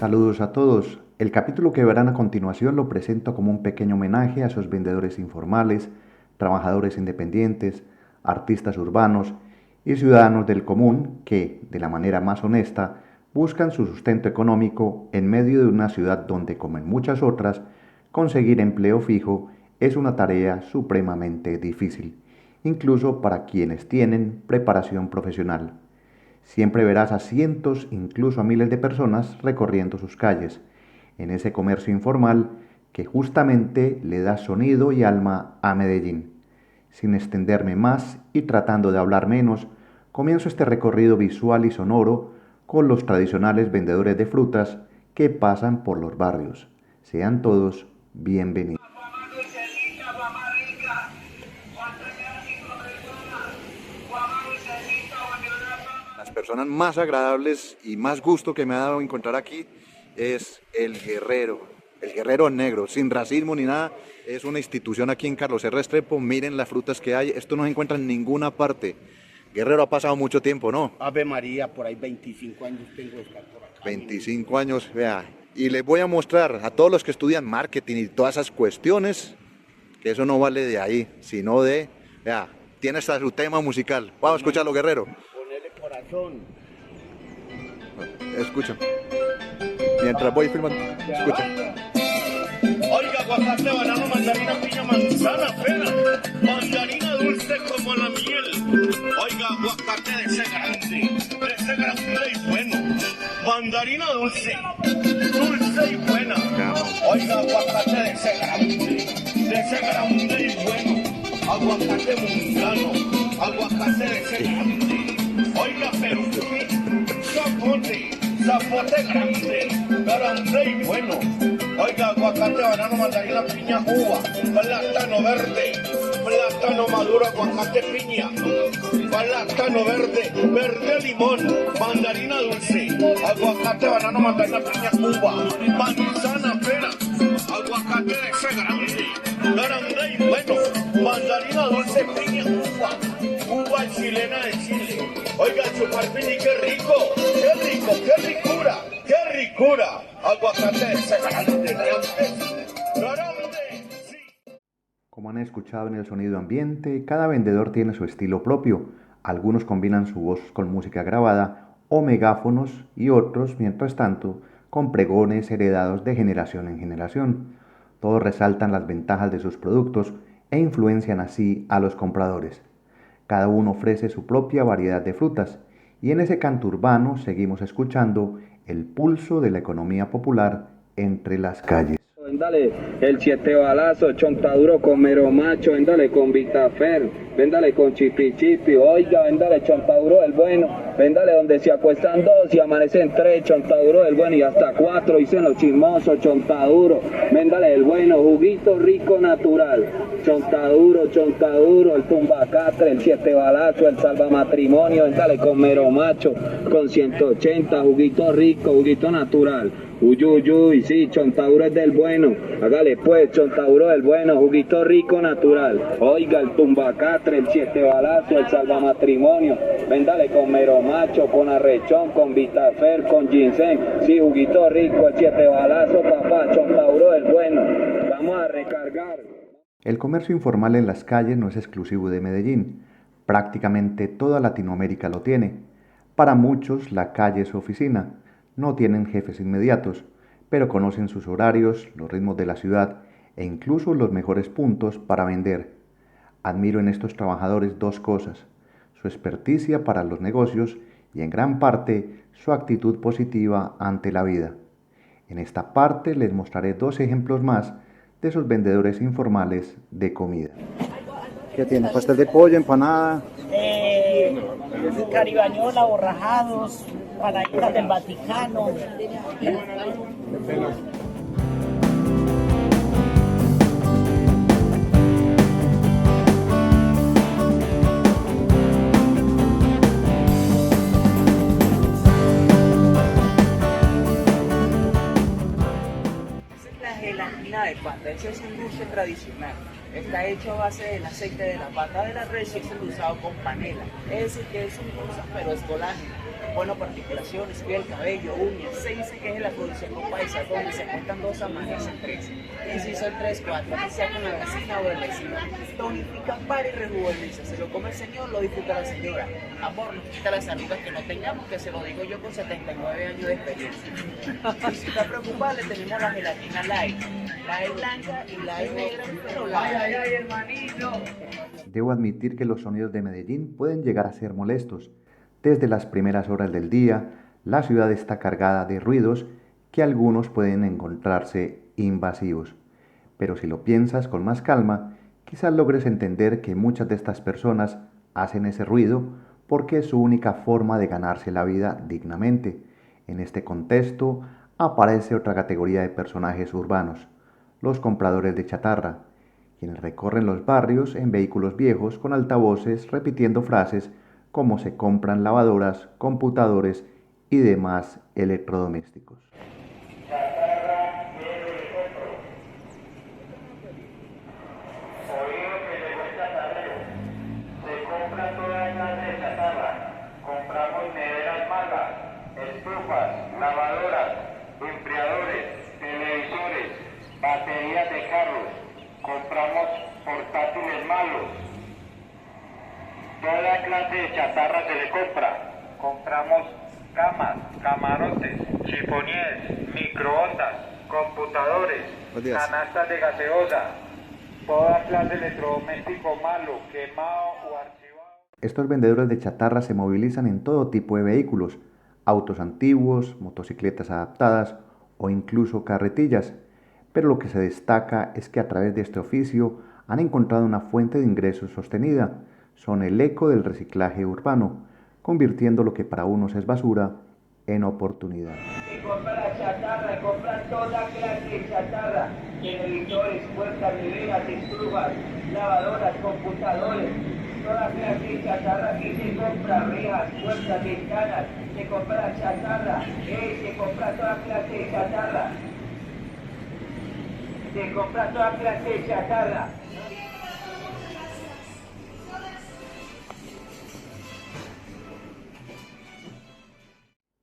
Saludos a todos. El capítulo que verán a continuación lo presento como un pequeño homenaje a esos vendedores informales, trabajadores independientes, artistas urbanos y ciudadanos del común que, de la manera más honesta, buscan su sustento económico en medio de una ciudad donde, como en muchas otras, conseguir empleo fijo es una tarea supremamente difícil, incluso para quienes tienen preparación profesional. Siempre verás a cientos, incluso a miles de personas recorriendo sus calles, en ese comercio informal que justamente le da sonido y alma a Medellín. Sin extenderme más y tratando de hablar menos, comienzo este recorrido visual y sonoro con los tradicionales vendedores de frutas que pasan por los barrios. Sean todos bienvenidos. Las personas más agradables y más gusto que me ha dado encontrar aquí es el guerrero negro, sin racismo ni nada. Es una institución aquí en Carlos R. Restrepo. Miren las frutas que hay, esto no se encuentra en ninguna parte. Guerrero ha pasado mucho tiempo, ¿no? Ave María, por ahí 25 años tengo de estar por acá. 25 años, vea. Y les voy a mostrar a todos los que estudian marketing y todas esas cuestiones, que eso no vale de ahí, sino de, vea, tiene hasta su tema musical. Vamos a escucharlo, Guerrero. Ponele corazón. Escucha. Mientras voy filmando, escucha. Oiga, aguacate, banano, mandarina, piña, manzana, pera, mandarina dulce como la miel. Oiga, aguacate de ese grande y bueno. Mandarina dulce y buena. Oiga, aguacate de ese grande y bueno. Aguacate mundano, aguacate de ese grande. Oiga, pero zapote grande y bueno. Oiga, aguacate, banano, mandarina, piña, uva, plátano verde, plátano maduro, aguacate, piña, plátano verde limón, mandarina dulce, aguacate, banano, mandarina, piña, uva, manzana, pera, aguacate de ese grande y bueno, mandarina dulce, piña, uva chilena de Chile. Oiga, chupar piña, qué ricura, aguacate de ese grande. Como han escuchado en el sonido ambiente, cada vendedor tiene su estilo propio. Algunos combinan su voz con música grabada o megáfonos y otros, mientras tanto, con pregones heredados de generación en generación. Todos resaltan las ventajas de sus productos e influencian así a los compradores. Cada uno ofrece su propia variedad de frutas y en ese canto urbano seguimos escuchando el pulso de la economía popular entre las calles. Véndale el 7 balazo, chontaduro con mero macho, véndale con Vitafer, véndale con chipi, oiga, véndale chontaduro del bueno, véndale donde se acuestan dos y amanecen tres, chontaduro del bueno y hasta cuatro, dicen los chismosos, chontaduro, véndale el bueno, juguito rico natural, chontaduro, el tumbacatre, el 7 balazo, el salvamatrimonio, véndale con mero macho, con 180, juguito rico, juguito natural. Uy, sí, chontaduro es del bueno, hágale pues, chontaduro del bueno, juguito rico natural, oiga, el tumbacatre, el 7 balazo, el salvamatrimonio, véndale con mero macho, con arrechón, con Vitafer, con ginseng, sí, juguito rico, el 7 balazo, papá, chontaduro del bueno, vamos a recargar. El comercio informal en las calles no es exclusivo de Medellín, prácticamente toda Latinoamérica lo tiene. Para muchos la calle es su oficina. No tienen jefes inmediatos, pero conocen sus horarios, los ritmos de la ciudad e incluso los mejores puntos para vender. Admiro en estos trabajadores dos cosas: su experticia para los negocios y en gran parte su actitud positiva ante la vida. En esta parte les mostraré dos ejemplos más de esos vendedores informales de comida. ¿Qué tiene? ¿Pastel de pollo, empanada? Caribañola, borrajados, panaditas del Vaticano. La gelatina de pata, ese es un dulce tradicional. Está hecho a base del aceite de la pata de la res y es endulzado con panela. Es decir, que es un dulce, pero es colágeno. bueno para articulaciones, piel, cabello, uñas. Se dice que es el afrodisíaco paisa, donde se cuentan 2, amanecen 3. Y si son 3, 4, que sea con la vecina o el vecino. Tonifica para y rejuvenece. Se lo come el señor, lo disfruta la señora. Amor, nos quita las arrugas que no tengamos, que se lo digo yo con 79 años de experiencia. Y si está preocupada, le tenemos la gelatina light. Light blanca y light negra, pero light. Ay, hermanito. Debo admitir que los sonidos de Medellín pueden llegar a ser molestos. Desde las primeras horas del día, la ciudad está cargada de ruidos que algunos pueden encontrarse invasivos. Pero si lo piensas con más calma, quizás logres entender que muchas de estas personas hacen ese ruido porque es su única forma de ganarse la vida dignamente. En este contexto aparece otra categoría de personajes urbanos, los compradores de chatarra, quienes recorren los barrios en vehículos viejos con altavoces repitiendo frases como se compran lavadoras, computadores y demás electrodomésticos. Compramos neveras malas, estufas, lavadoras, enfriadores, televisores, baterías de carros, compramos portátiles malos. Toda clase de chatarra se le compra. Compramos camas, camarotes, chifoniers, microondas, computadores, canastas de gaseosa, toda clase de electrodoméstico malo, quemado o archivado. Estos vendedores de chatarra se movilizan en todo tipo de vehículos, autos antiguos, motocicletas adaptadas o incluso carretillas, pero lo que se destaca es que a través de este oficio han encontrado una fuente de ingresos sostenida. Son el eco del reciclaje urbano, convirtiendo lo que para unos es basura en oportunidad. Se compra la chatarra, compran toda clase de chatarra, televisores, puertas, neveras, estufas, lavadoras, computadores, toda clase de chatarra. Aquí se compra rejas, puertas, ventanas, se compra chatarra, se compra toda clase de chatarra, se compra toda clase de chatarra.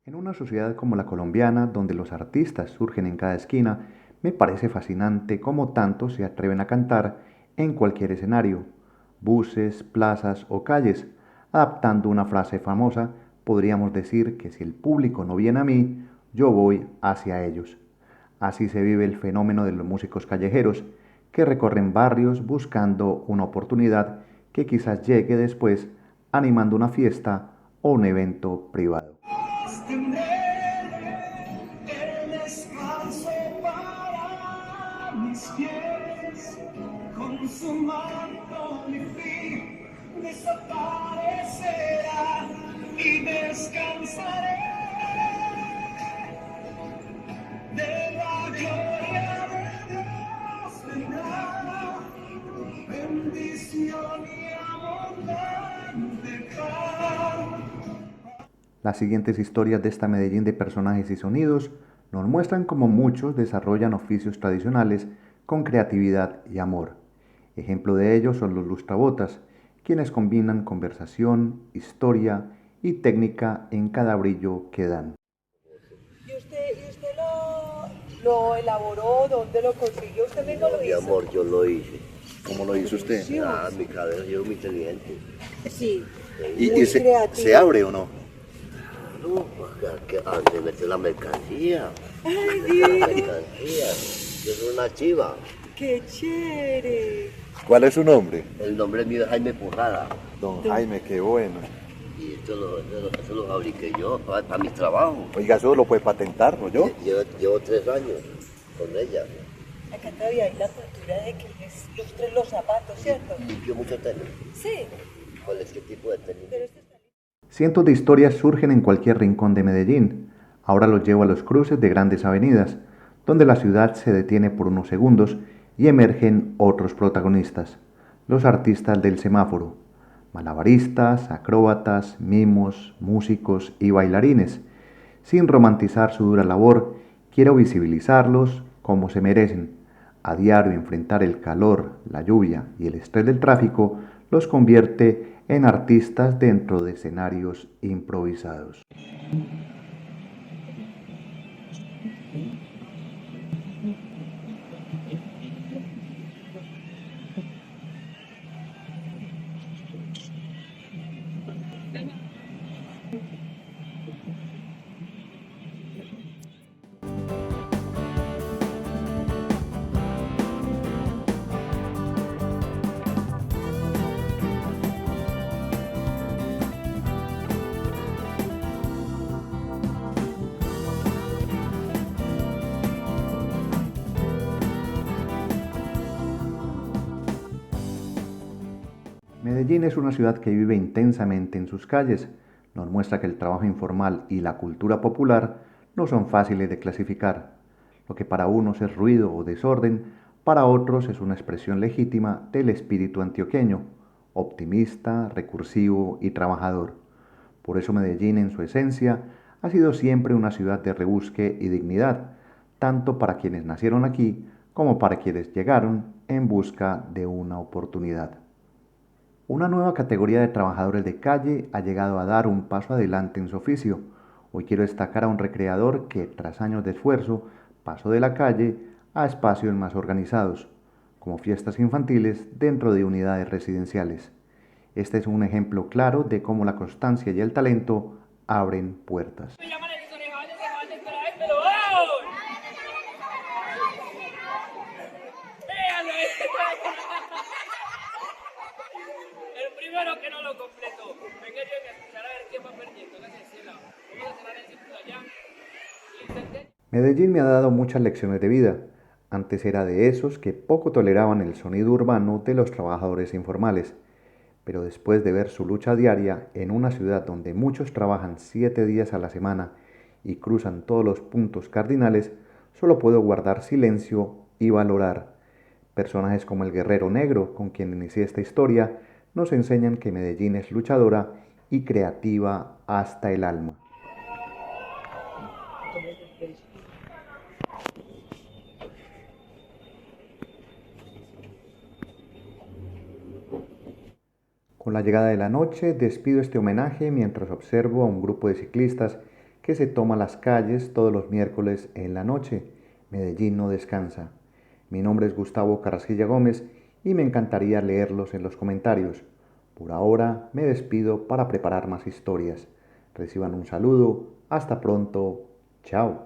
En una sociedad como la colombiana, donde los artistas surgen en cada esquina, me parece fascinante cómo tantos se atreven a cantar en cualquier escenario, buses, plazas o calles. Adaptando una frase famosa, podríamos decir que si el público no viene a mí, yo voy hacia ellos. Así se vive el fenómeno de los músicos callejeros, que recorren barrios buscando una oportunidad que quizás llegue después animando una fiesta o un evento privado. El descanso para mis pies, con su manto mi fin desaparecerá y descansaré de la gloria de Dios vendrá bendición y abundante paz. Las siguientes historias de esta Medellín de personajes y sonidos nos muestran cómo muchos desarrollan oficios tradicionales con creatividad y amor. Ejemplo de ello son los lustrabotas, quienes combinan conversación, historia y técnica en cada brillo que dan. ¿Y usted lo elaboró? ¿Dónde lo consiguió? ¿Usted mismo lo hizo? Mi amor, yo lo hice. ¿Cómo lo hizo usted? Ah, mi cabeza, yo muy inteligente. Sí. ¿Y se abre o no? No, que antes meter la mercancía. ¡Ay, La Dios! mercancía. Yo soy una chiva. ¡Qué chévere! ¿Cuál es su nombre? El nombre mío es Jaime Porrada. Don Jaime, qué bueno. Y esto lo fabriqué yo para mi trabajo. Oiga, eso lo puede patentar, ¿no yo? Llevo 3 años con ella. Acá todavía hay la cultura de que les lustren los zapatos, ¿cierto? Limpio mucho tenis. Sí. ¿Cuál es qué tipo de tenis? Pero este está... Cientos de historias surgen en cualquier rincón de Medellín. Ahora los llevo a los cruces de grandes avenidas, donde la ciudad se detiene por unos segundos y emergen otros protagonistas, los artistas del semáforo, malabaristas, acróbatas, mimos, músicos y bailarines. Sin romantizar su dura labor, quiero visibilizarlos como se merecen. A diario enfrentar el calor, la lluvia y el estrés del tráfico los convierte en artistas dentro de escenarios improvisados. Medellín es una ciudad que vive intensamente en sus calles. Nos muestra que el trabajo informal y la cultura popular no son fáciles de clasificar. Lo que para unos es ruido o desorden, para otros es una expresión legítima del espíritu antioqueño, optimista, recursivo y trabajador. Por eso Medellín, en su esencia, ha sido siempre una ciudad de rebusque y dignidad, tanto para quienes nacieron aquí como para quienes llegaron en busca de una oportunidad. Una nueva categoría de trabajadores de calle ha llegado a dar un paso adelante en su oficio. Hoy quiero destacar a un recreador que, tras años de esfuerzo, pasó de la calle a espacios más organizados, como fiestas infantiles dentro de unidades residenciales. Este es un ejemplo claro de cómo la constancia y el talento abren puertas. El primero que no lo completó. Venga yo a escuchar a ver quién va perdiendo. Vamos a cerrar el círculo allá. Medellín me ha dado muchas lecciones de vida. Antes era de esos que poco toleraban el sonido urbano de los trabajadores informales. Pero después de ver su lucha diaria en una ciudad donde muchos trabajan 7 días a la semana y cruzan todos los puntos cardinales, solo puedo guardar silencio y valorar. Personajes como el Guerrero Negro, con quien inicié esta historia, nos enseñan que Medellín es luchadora y creativa hasta el alma. Con la llegada de la noche, despido este homenaje mientras observo a un grupo de ciclistas que se toma las calles todos los miércoles en la noche. Medellín no descansa. Mi nombre es Gustavo Carrasquilla Gómez y me encantaría leerlos en los comentarios. Por ahora me despido para preparar más historias. Reciban un saludo. Hasta pronto. Chao.